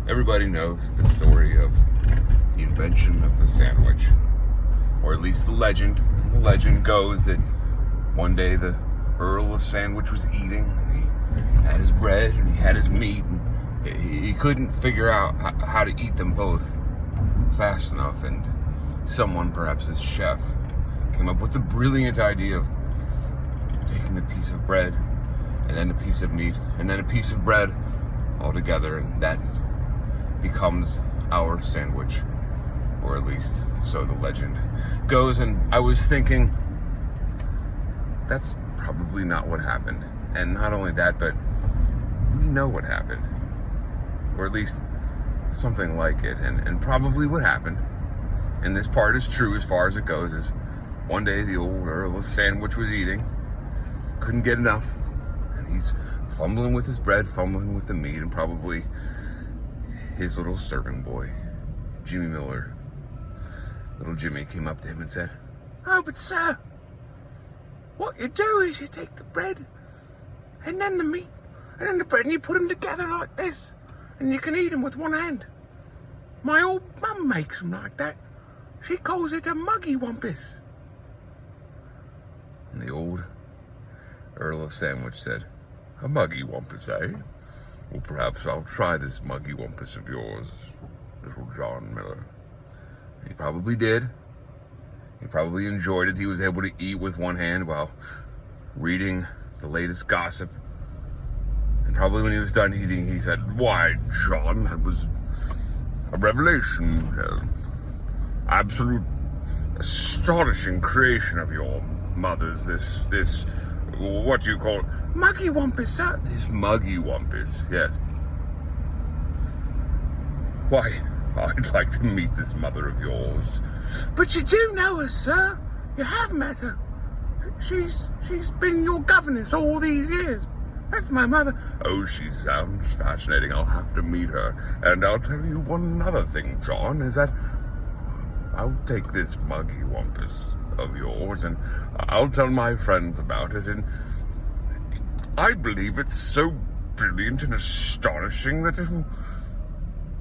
Everybody knows the story of the invention of the sandwich, or at least the legend. And the legend goes that one day the Earl of Sandwich was eating, and he had his bread and he had his meat, and he couldn't figure out how to eat them both fast enough, and someone, perhaps his chef, came up with the brilliant idea of taking the piece of bread and then a piece of meat and then a piece of bread all together, and that becomes our sandwich, or at least so the legend goes. And I was thinking, that's probably not what happened. And not only that, but we know what happened, or at least something like it. And probably what happened, and this part is true as far as it goes, is one day the old Earl of Sandwich was eating, couldn't get enough, and he's fumbling with his bread, fumbling with the meat, and probably his little serving boy, Jimmy Miller, little Jimmy, came up to him and said, "Oh, but sir, what you do is you take the bread and then the meat and then the bread and you put them together like this, and you can eat them with one hand. My old mum makes them like that. She calls it a Muggywumpus." And the old Earl of Sandwich said, "A Muggywumpus, eh? Well, perhaps I'll try this Muggywumpus of yours, little John Miller." He probably did. He probably enjoyed it. He was able to eat with one hand while reading the latest gossip. And probably when he was done eating, he said, "Why, John, that was a revelation. Absolute astonishing creation of your mother's. This, what do you call it? Muggywumpus, sir." "This Muggywumpus, yes. Why, I'd like to meet this mother of yours." "But you do know her, sir. You have met her. She's been your governess all these years. That's my mother." "Oh, she sounds fascinating. I'll have to meet her. And I'll tell you one other thing, John, is that I'll take this Muggywumpus of yours and I'll tell my friends about it, and I believe it's so brilliant and astonishing that it will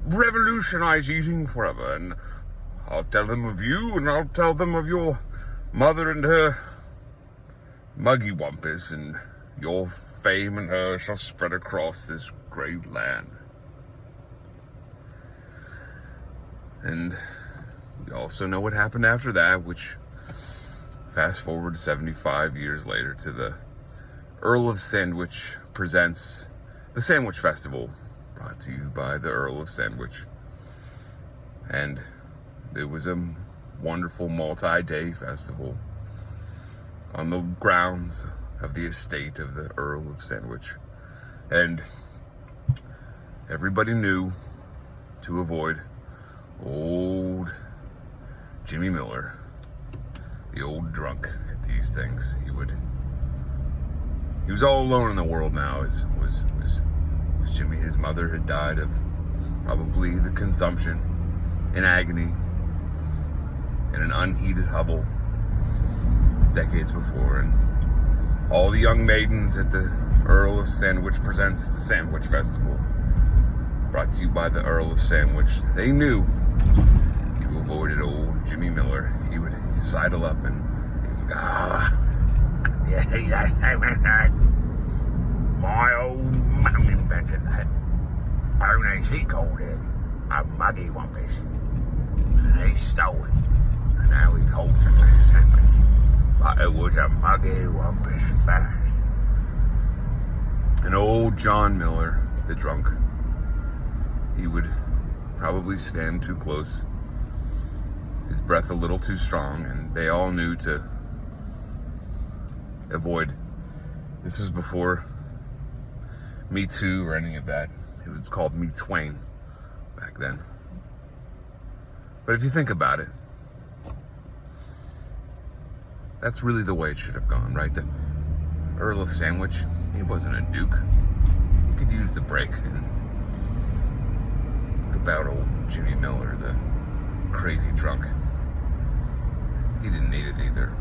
revolutionize eating forever. And I'll tell them of you, and I'll tell them of your mother and her Muggywumpus, and your fame and hers shall spread across this great land." And we also know what happened after that, which, fast forward 75 years later, to the Earl of Sandwich presents the Sandwich Festival, brought to you by the Earl of Sandwich. And it was a wonderful multi-day festival on the grounds of the estate of the Earl of Sandwich. And everybody knew to avoid old Jimmy Miller, the old drunk at these things. He was all alone in the world now. Was Jimmy. His mother had died of probably the consumption, in agony, in an unheated hovel decades before. And all the young maidens at the Earl of Sandwich presents the Sandwich Festival, brought to you by the Earl of Sandwich. They knew to avoid old Jimmy Miller. He would sidle up and he would go, "Yeah, my old mum invented that. Only she called it a Muggywumpus. And he stole it. And now he calls it a sandwich. But it was a Muggywumpus fast." And old John Miller, the drunk, he would probably stand too close, his breath a little too strong, and they all knew to avoid. This was before Me Too or any of that. It was called Me Twain back then. But if you think about it, that's really the way it should have gone, right? The Earl of Sandwich, he wasn't a duke. He could use the break. And what about old Jimmy Miller, the crazy drunk? He didn't need it either.